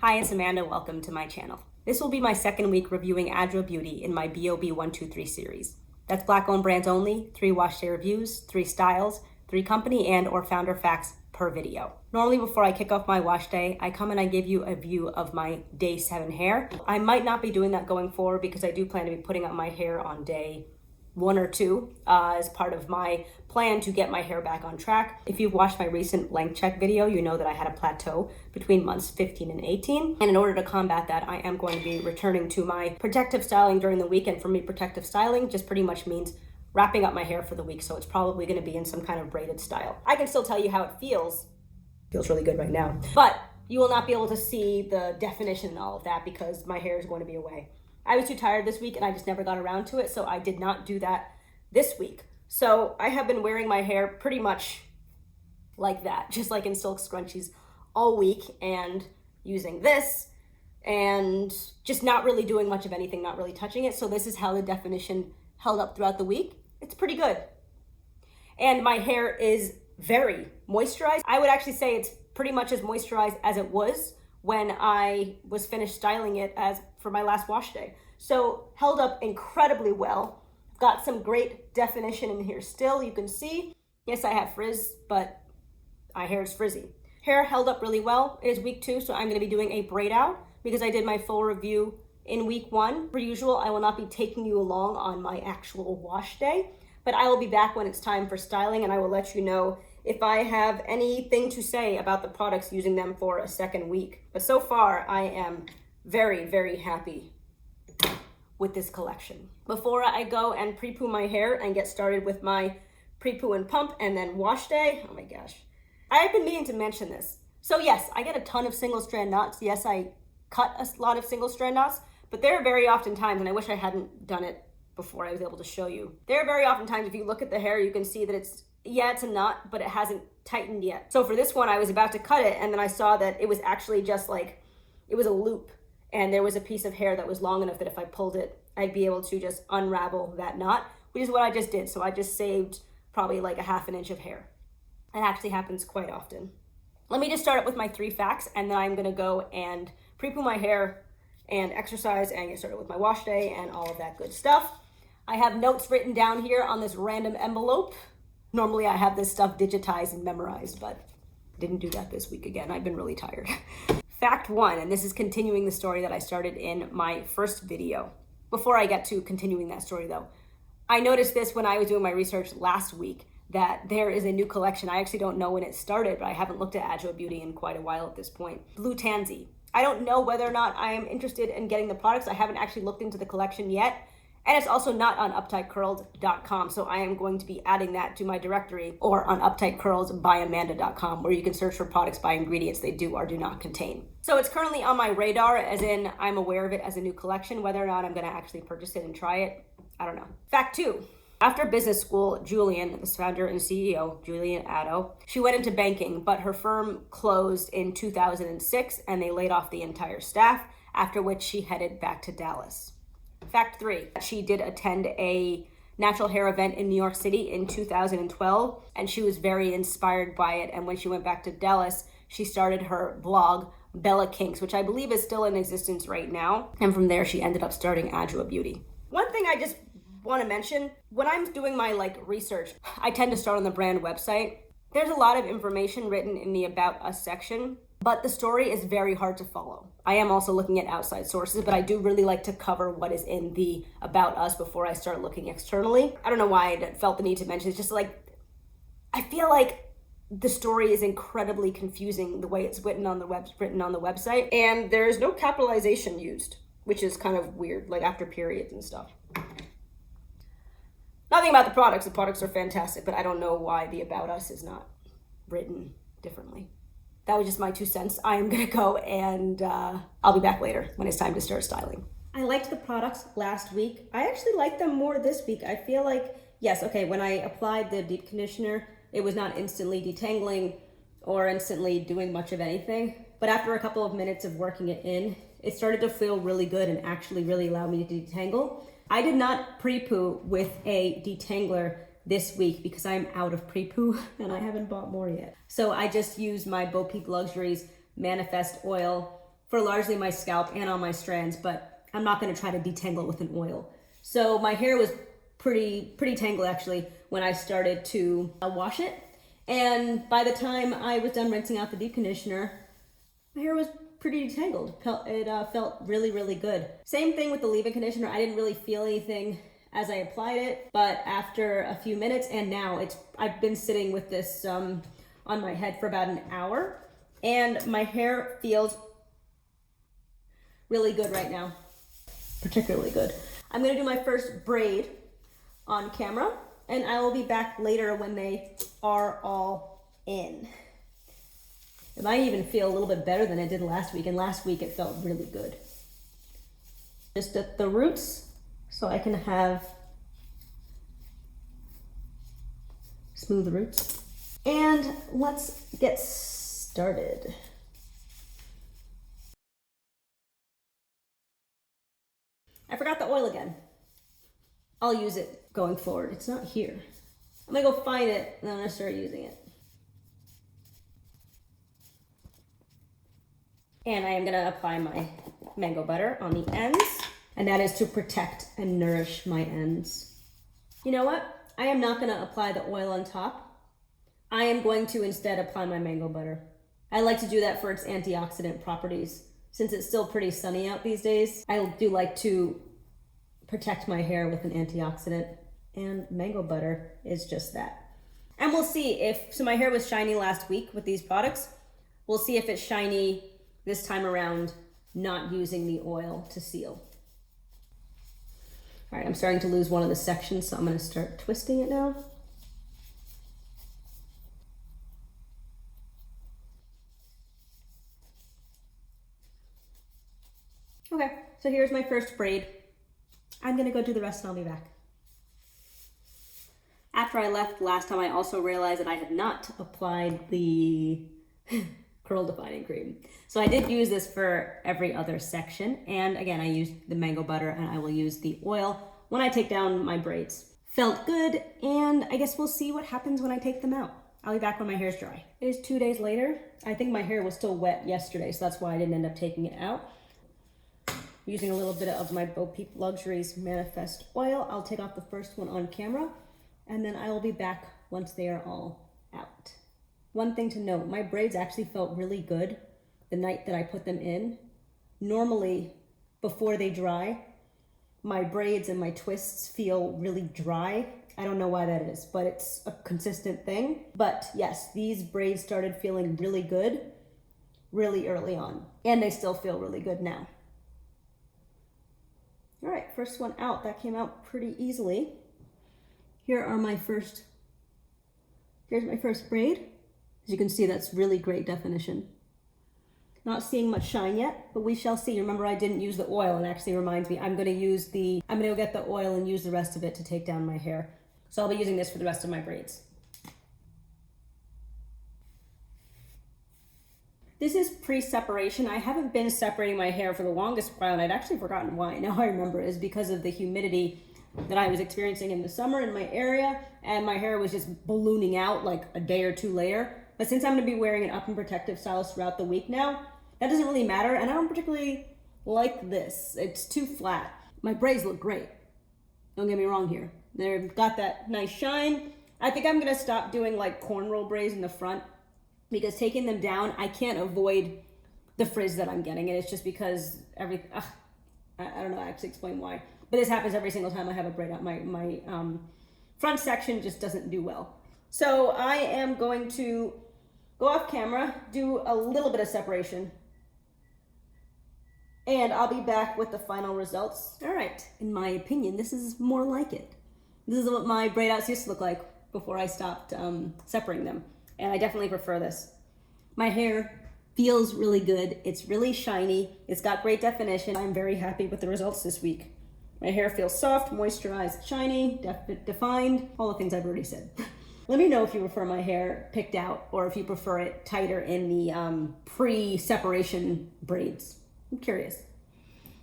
Hi, it's Amanda. Welcome to my channel. This will be my second week reviewing Adwoa Beauty in my BOB 123 series. That's Black-owned brands only, 3 wash day reviews, 3 styles, 3 company and or founder facts per video. Normally before I kick off my wash day, I come and I give you a view of my day 7 hair. I might not be doing that going forward because I do plan to be putting up my hair on day 1 or 2 as part of my plan to get my hair back on track. If you've watched my recent length check video, you know that I had a plateau between months 15 and 18. And in order to combat that, I am going to be returning to my protective styling during the week. And for me, protective styling just pretty much means wrapping up my hair for the week. So it's probably going to be in some kind of braided style. I can still tell you how it feels. Feels really good right now. But you will not be able to see the definition and all of that because my hair is going to be away. I was too tired this week and I just never got around to it, so I did not do that this week. So I have been wearing my hair pretty much like that, just like in silk scrunchies all week and using this and just not really doing much of anything, not really touching it. So this is how the definition held up throughout the week. It's pretty good. And my hair is very moisturized. I would actually say it's pretty much as moisturized as it was when I was finished styling it as for my last wash day. So held up incredibly well. Got some great definition in here still, you can see. Yes, I have frizz, but my hair is frizzy. Hair held up really well. It is week 2, so I'm gonna be doing a braid out because I did my full review in week 1. Per usual, I will not be taking you along on my actual wash day, but I will be back when it's time for styling and I will let you know if I have anything to say about the products using them for a second week. But so far, I am very, very happy with this collection. Before I go and pre-poo my hair and get started with my pre-poo and pump and then wash day, oh my gosh. I've been meaning to mention this. So yes, I get a ton of single strand knots. Yes, I cut a lot of single strand knots, but there are very often times, and I wish I hadn't done it before I was able to show you. There are very often times if you look at the hair, you can see that it's a knot, but it hasn't tightened yet. So for this one, I was about to cut it and then I saw that it was actually just like, it was a loop and there was a piece of hair that was long enough that if I pulled it, I'd be able to just unravel that knot, which is what I just did. So I just saved probably like a ½ inch of hair. It actually happens quite often. Let me just start up with my 3 facts and then I'm gonna go and pre-poo my hair and exercise and get started with my wash day and all of that good stuff. I have notes written down here on this random envelope. Normally I have this stuff digitized and memorized, but didn't do that this week again. I've been really tired. Fact 1, and this is continuing the story that I started in my first video. Before I get to continuing that story though, I noticed this when I was doing my research last week that there is a new collection. I actually don't know when it started, but I haven't looked at Adwoa Beauty in quite a while at this point. Blue Tansy. I don't know whether or not I am interested in getting the products. I haven't actually looked into the collection yet. And it's also not on uptightcurls.com, so I am going to be adding that to my directory or on uptightcurlsbyamanda.com where you can search for products by ingredients they do or do not contain. So it's currently on my radar, as in I'm aware of it as a new collection. Whether or not I'm going to actually purchase it and try it, I don't know. Fact 2. After business school, Julian, the founder and CEO, Julian Addo, she went into banking, but her firm closed in 2006 and they laid off the entire staff, after which she headed back to Dallas. Fact 3, she did attend a natural hair event in New York City in 2012, and she was very inspired by it. And when she went back to Dallas, she started her blog, Bella Kinks, which I believe is still in existence right now. And from there, she ended up starting Adwoa Beauty. One thing I just want to mention, when I'm doing my research, I tend to start on the brand website. There's a lot of information written in the About Us section, but the story is very hard to follow. I am also looking at outside sources, but I do really like to cover what is in the About Us before I start looking externally. I don't know why I felt the need to mention it. It's just I feel like the story is incredibly confusing the way it's written on the website, and there's no capitalization used, which is kind of weird, like after periods and stuff. Nothing about the products. The products are fantastic, but I don't know why the About Us is not written differently. That was just my 2 cents. I am gonna go and I'll be back later when it's time to start styling. I liked the products last week. I actually like them more this week. I feel like, yes, okay, when I applied the deep conditioner, it was not instantly detangling or instantly doing much of anything. But after a couple of minutes of working it in, it started to feel really good and actually really allowed me to detangle. I did not pre-poo with a detangler this week because I'm out of Prepoo and I haven't bought more yet. So I just used my Bo Peep Luxuries Manifest Oil for largely my scalp and on my strands, but I'm not gonna try to detangle with an oil. So my hair was pretty tangled actually when I started to wash it. And by the time I was done rinsing out the deep conditioner, my hair was pretty detangled. It felt really, really good. Same thing with the leave-in conditioner. I didn't really feel anything as I applied it, but after a few minutes, and now I've been sitting with this on my head for about an hour, and my hair feels really good right now, particularly good. I'm gonna do my first braid on camera, and I will be back later when they are all in. It might even feel a little bit better than it did last week, and last week it felt really good. Just at the roots, so I can have smooth roots. And let's get started. I forgot the oil again. I'll use it going forward. It's not here. I'm gonna go find it and then I'm gonna start using it. And I am gonna apply my mango butter on the ends, and that is to protect and nourish my ends. You know what? I am not gonna apply the oil on top. I am going to instead apply my mango butter. I like to do that for its antioxidant properties. Since it's still pretty sunny out these days, I do like to protect my hair with an antioxidant, and mango butter is just that. And we'll see so my hair was shiny last week with these products. We'll see if it's shiny this time around, not using the oil to seal. All right, I'm starting to lose one of the sections, so I'm gonna start twisting it now. Okay, so here's my first braid. I'm gonna go do the rest and I'll be back. After I left last time, I also realized that I had not applied the curl defining cream. So I did use this for every other section. And again, I used the mango butter, and I will use the oil when I take down my braids. Felt good, and I guess we'll see what happens when I take them out. I'll be back when my hair's dry. It is 2 days later. I think my hair was still wet yesterday, so that's why I didn't end up taking it out. Using a little bit of my Bo Peep Luxuries Manifest oil. I'll take off the first one on camera, and then I will be back once they are all out. One thing to note, my braids actually felt really good the night that I put them in. Normally, before they dry, my braids and my twists feel really dry. I don't know why that is, but it's a consistent thing. But yes, these braids started feeling really good really early on, and they still feel really good now. All right, first one out. That came out pretty easily. Here's my first braid. As you can see, that's really great definition. Not seeing much shine yet, but we shall see. Remember, I didn't use the oil, and actually reminds me, I'm gonna go get the oil and use the rest of it to take down my hair. So I'll be using this for the rest of my braids. This is pre-separation. I haven't been separating my hair for the longest while, and I'd actually forgotten why. Now I remember, is because of the humidity that I was experiencing in the summer in my area, and my hair was just ballooning out like a day or two later. But since I'm gonna be wearing an up and protective stylus throughout the week now, that doesn't really matter, and I don't particularly like this. It's too flat. My braids look great. Don't get me wrong here. They've got that nice shine. I think I'm gonna stop doing like cornrow braids in the front, because taking them down, I can't avoid the frizz that I'm getting, and it's just because I don't know how to explain why, but this happens every single time I have a braid out. My front section just doesn't do well. So I am going to go off camera, do a little bit of separation, and I'll be back with the final results. All right, in my opinion, this is more like it. This is what my braid outs used to look like before I stopped separating them. And I definitely prefer this. My hair feels really good. It's really shiny. It's got great definition. I'm very happy with the results this week. My hair feels soft, moisturized, shiny, defined, all the things I've already said. Let me know if you prefer my hair picked out or if you prefer it tighter in the pre-separation braids. I'm curious.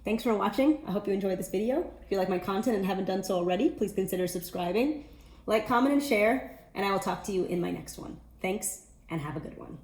Thanks for watching. I hope you enjoyed this video. If you like my content and haven't done so already, please consider subscribing. Like, comment, and share, and I will talk to you in my next one. Thanks, and have a good one.